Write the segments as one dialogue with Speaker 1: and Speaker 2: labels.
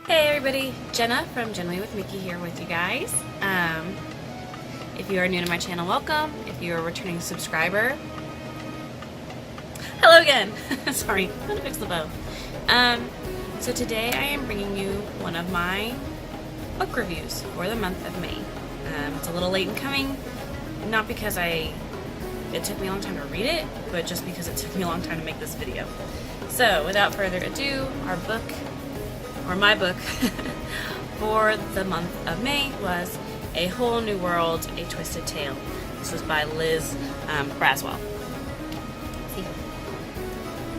Speaker 1: Hey everybody, Jenna from Jennarally with Mickey here with you guys. If you are new to my channel, welcome. If you're a returning subscriber, hello again. Sorry, I'm gonna fix the bow. So today I am bringing you one of my book reviews for the month of May. It's a little late in coming, not because it took me a long time to read it, but just because it took me a long time to make this video. So without further ado, my book for the month of May was A Whole New World, A Twisted Tale. This was by Liz Braswell. See?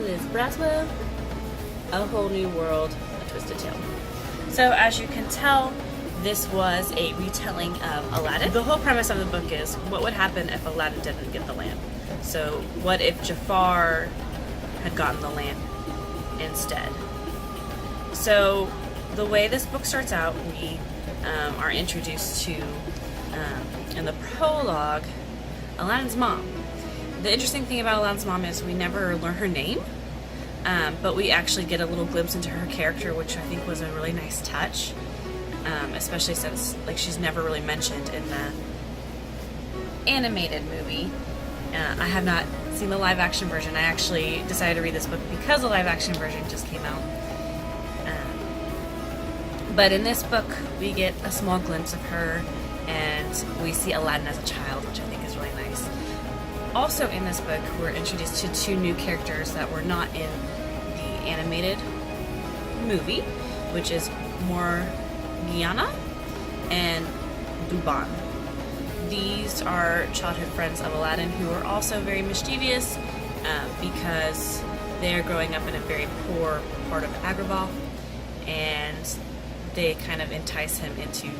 Speaker 1: Liz Braswell, A Whole New World, A Twisted Tale. So as you can tell, this was a retelling of Aladdin. The whole premise of the book is what would happen if Aladdin didn't get the lamp. So what if Jafar had gotten the lamp instead? So the way this book starts out, we are introduced to, in the prologue, Aladdin's mom. The interesting thing about Aladdin's mom is we never learn her name, but we actually get a little glimpse into her character, which I think was a really nice touch, especially since she's never really mentioned in the animated movie. I have not seen the live action version. I actually decided to read this book because the live action version just came out. But in this book, we get a small glimpse of her, and we see Aladdin as a child, which I think is really nice. Also in this book, we're introduced to two new characters that were not in the animated movie, which is Morgiana and Duban. These are childhood friends of Aladdin who are also very mischievous because they're growing up in a very poor part of Agrabah, and they kind of entice him into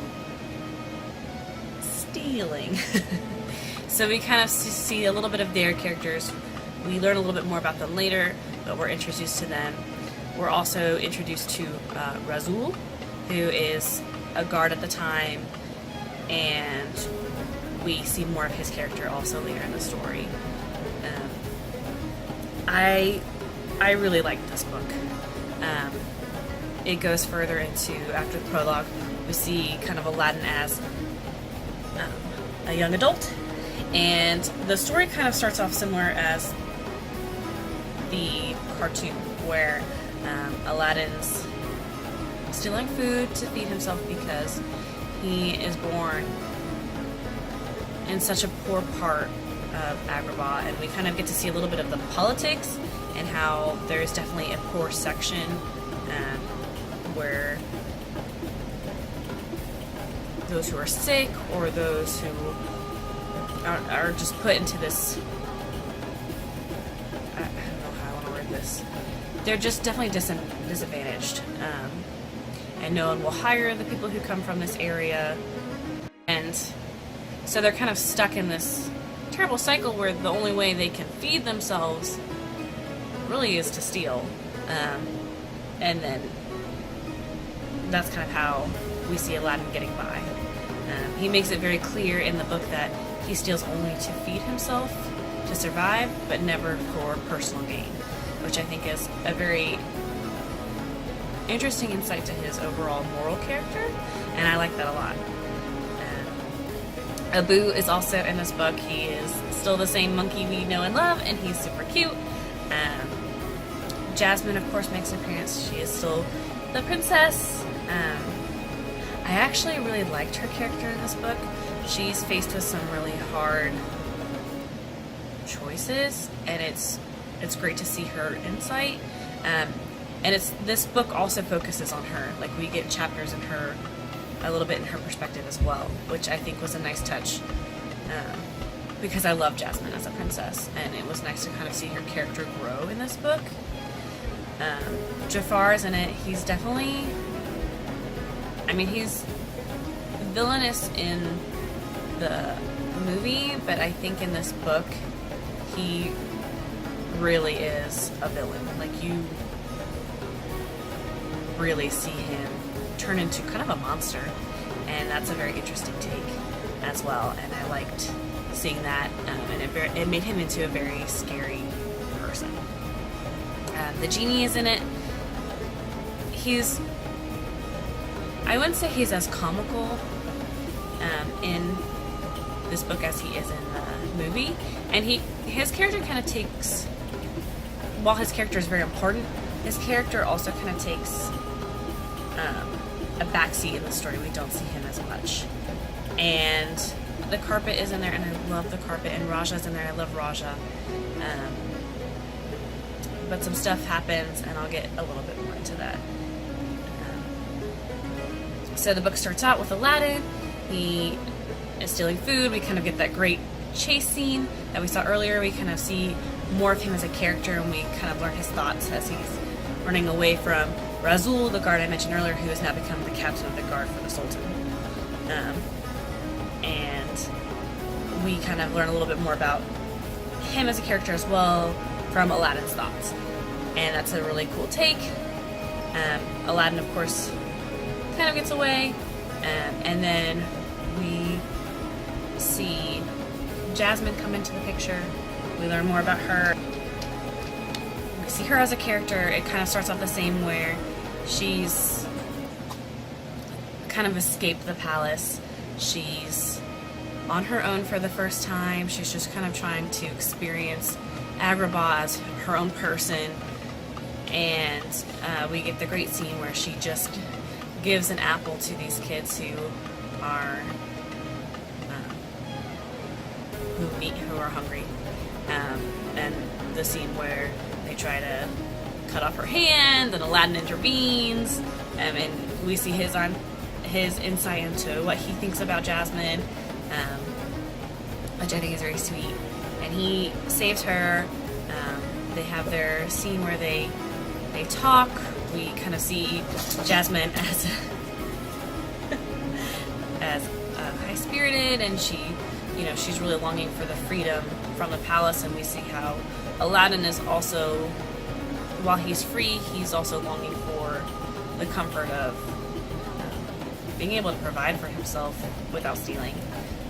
Speaker 1: stealing. So we kind of see a little bit of their characters. We learn a little bit more about them later, but we're introduced to them. We're also introduced to Razul, who is a guard at the time, and we see more of his character also later in the story. I really liked this book. It goes further into, after the prologue, we see kind of Aladdin as a young adult, and the story kind of starts off similar as the cartoon, where Aladdin's stealing food to feed himself because he is born in such a poor part of Agrabah, and we kind of get to see a little bit of the politics and how there's definitely a poor section where those who are sick or those who are just put into this, I don't know how I want to word this, they're just definitely disadvantaged, and no one will hire the people who come from this area, and so they're kind of stuck in this terrible cycle where the only way they can feed themselves really is to steal, and then that's kind of how we see Aladdin getting by. He makes it very clear in the book that he steals only to feed himself, to survive, but never for personal gain, which I think is a very interesting insight to his overall moral character, and I like that a lot. Abu is also in this book. He is still the same monkey we know and love, and he's super cute. Jasmine, of course, makes an appearance. She is still the princess. I actually really liked her character in this book. She's faced with some really hard choices, and it's great to see her insight. And this book also focuses on her. Like, we get chapters in her, a little bit in her perspective as well, which I think was a nice touch, because I love Jasmine as a princess, and it was nice to kind of see her character grow in this book. Jafar is in it. He's definitely, he's villainous in the movie, but I think in this book he really is a villain. Like, you really see him turn into kind of a monster, and that's a very interesting take as well, and I liked seeing that, and it made him into a very scary person. The genie is in it. He's I wouldn't say he's as comical in this book as he is in the movie. And his character kind of takes, while his character is very important, his character also kind of takes a backseat in the story. We don't see him as much. And the carpet is in there, and I love the carpet, and Raja's in there. I love Raja. But some stuff happens, and I'll get a little bit more into that. So the book starts out with Aladdin. He is stealing food. We kind of get that great chase scene that we saw earlier. We kind of see more of him as a character, and we kind of learn his thoughts as he's running away from Razul, the guard I mentioned earlier, who has now become the captain of the guard for the Sultan. And we kind of learn a little bit more about him as a character as well from Aladdin's thoughts. And that's a really cool take. Aladdin, of course, kind of gets away. And then we see Jasmine come into the picture. We learn more about her. We see her as a character. It kind of starts off the same, where she's kind of escaped the palace. She's on her own for the first time. She's just kind of trying to experience Agrabah as her own person. And we get the great scene where she just gives an apple to these kids who are hungry. And the scene where they try to cut off her hand, and Aladdin intervenes, and we see his insight into what he thinks about Jasmine, which I think is very sweet. And he saves her. They have their scene where they talk. We kind of see Jasmine as high-spirited, and she's really longing for the freedom from the palace. And we see how Aladdin is also, while he's free, he's also longing for the comfort of being able to provide for himself without stealing,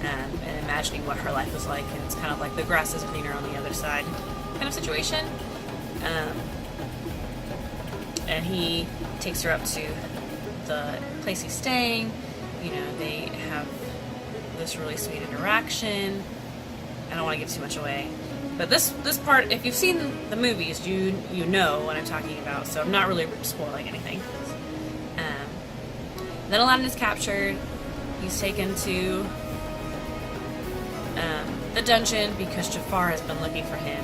Speaker 1: and imagining what her life was like. And it's kind of like the grass is greener on the other side kind of situation. And he takes her up to the place he's staying. They have this really sweet interaction. I don't want to give too much away, but this part, if you've seen the movies, you know what I'm talking about, so I'm not really spoiling anything. Then Aladdin is captured. He's taken to the dungeon because Jafar has been looking for him.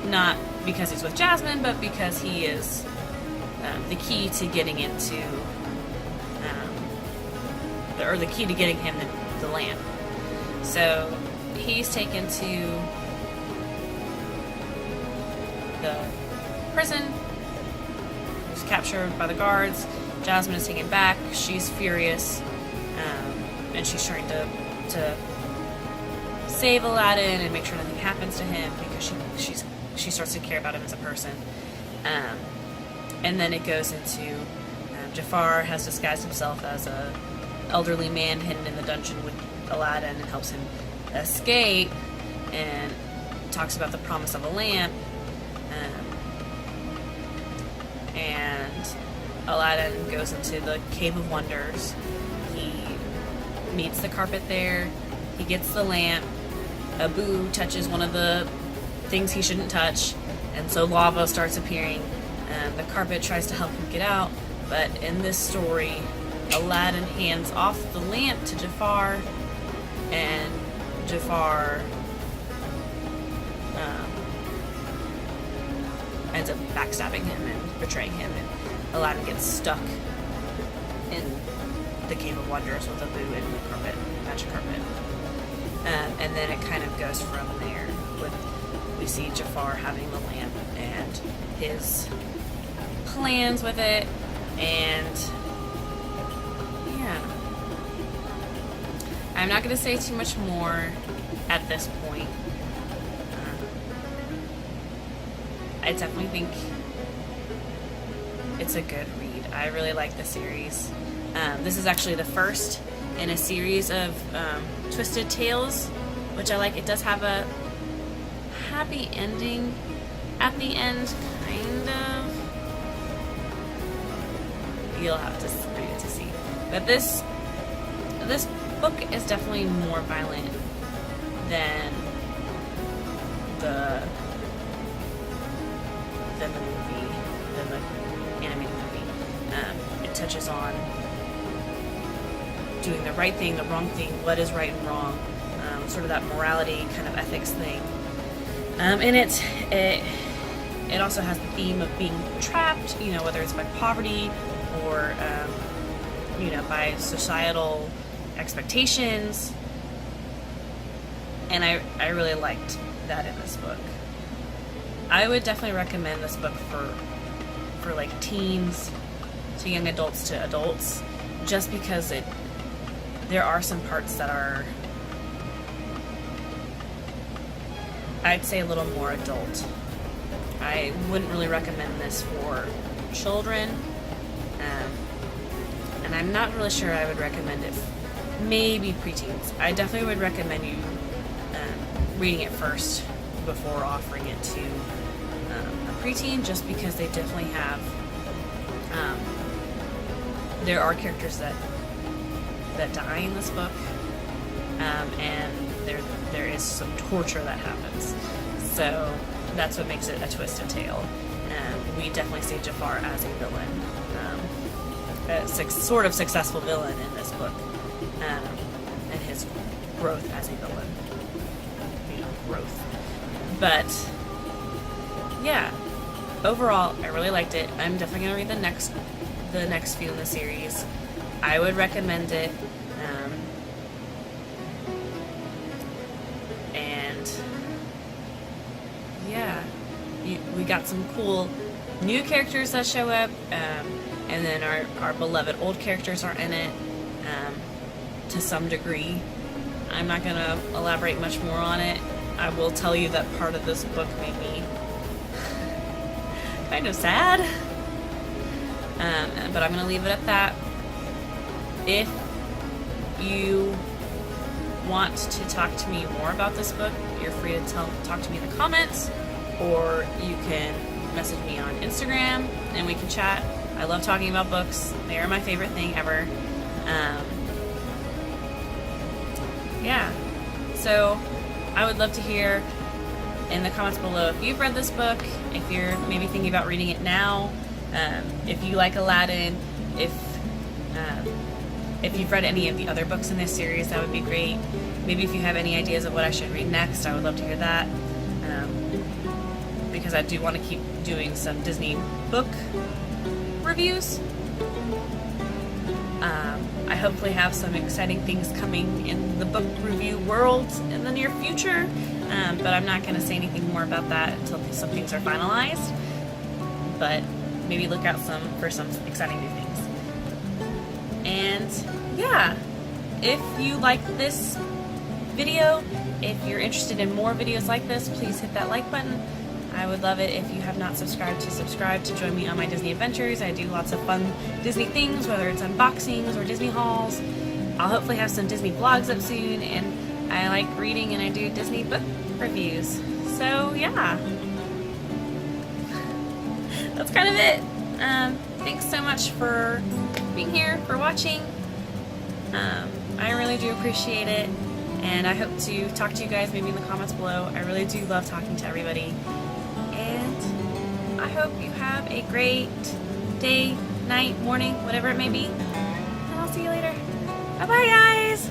Speaker 1: Not because he's with Jasmine, but because he is the key to getting into, or the key to getting him the lamp. So he's taken to the prison. He's captured by the guards. Jasmine is taken back. She's furious, and she's trying to save Aladdin and make sure nothing happens to him, because she starts to care about him as a person. And then it goes into Jafar has disguised himself as a elderly man hidden in the dungeon with Aladdin and helps him escape, and talks about the promise of a lamp. And Aladdin goes into the Cave of Wonders. He meets the carpet there. He gets the lamp. Abu touches one of the things he shouldn't touch, and so lava starts appearing. The carpet tries to help him get out, but in this story, Aladdin hands off the lamp to Jafar, and Jafar ends up backstabbing him and betraying him, and Aladdin gets stuck in the Cave of Wonders with Abu and the carpet, magic carpet. And then it kind of goes from there. We see Jafar having the lamp and his plans with it, and yeah. I'm not going to say too much more at this point. I definitely think it's a good read. I really like the series. This is actually the first in a series of Twisted Tales, which I like. It does have a happy ending at the end, kind of. You'll have to read it to see. But this book is definitely more violent than the movie, than the animated movie. It touches on doing the right thing, the wrong thing, what is right and wrong, sort of that morality kind of ethics thing. And it also has the theme of being trapped, you know, whether it's by poverty or you know, by societal expectations. And I really liked that in this book. I would definitely recommend this book for like teens to young adults to adults, just because there are some parts that are, I'd say, a little more adult. I wouldn't really recommend this for children, and I'm not really sure I would recommend it. Maybe preteens. I definitely would recommend you reading it first before offering it to a preteen, just because they definitely have. There are characters that die in this book, and there is some torture that happens. So that's what makes it a twisted tale. We definitely see Jafar as a villain, a sort of successful villain in this book, and his growth as a villain. You know, growth. But yeah, overall, I really liked it. I'm definitely gonna read the next few in the series. I would recommend it. And yeah, we got some cool new characters that show up, and then our beloved old characters are in it to some degree. I'm not going to elaborate much more on it. I will tell you that part of this book made me kind of sad, but I'm going to leave it at that. If you want to talk to me more about this book, you're free to talk to me in the comments, or you can message me on Instagram and we can chat. I love talking about books. They are my favorite thing ever. Yeah, so I would love to hear in the comments below if you've read this book, if you're maybe thinking about reading it now, if you like Aladdin, if you've read any of the other books in this series, that would be great. Maybe if you have any ideas of what I should read next, I would love to hear that. Because I do want to keep doing some Disney book reviews. I hopefully have some exciting things coming in the book review world in the near future, but I'm not going to say anything more about that until some things are finalized. But maybe look out for some exciting new things. And yeah, if you like this video, if you're interested in more videos like this, please hit that like button. I would love it if you have not subscribed to join me on my Disney adventures. I do lots of fun Disney things, whether it's unboxings or Disney hauls. I'll hopefully have some Disney vlogs up soon, and I like reading and I do Disney book reviews. So yeah, that's kind of it. Thanks so much for being here, for watching. I really do appreciate it, and I hope to talk to you guys maybe in the comments below. I really do love talking to everybody, and I hope you have a great day, night, morning, whatever it may be, and I'll see you later. Bye bye, guys.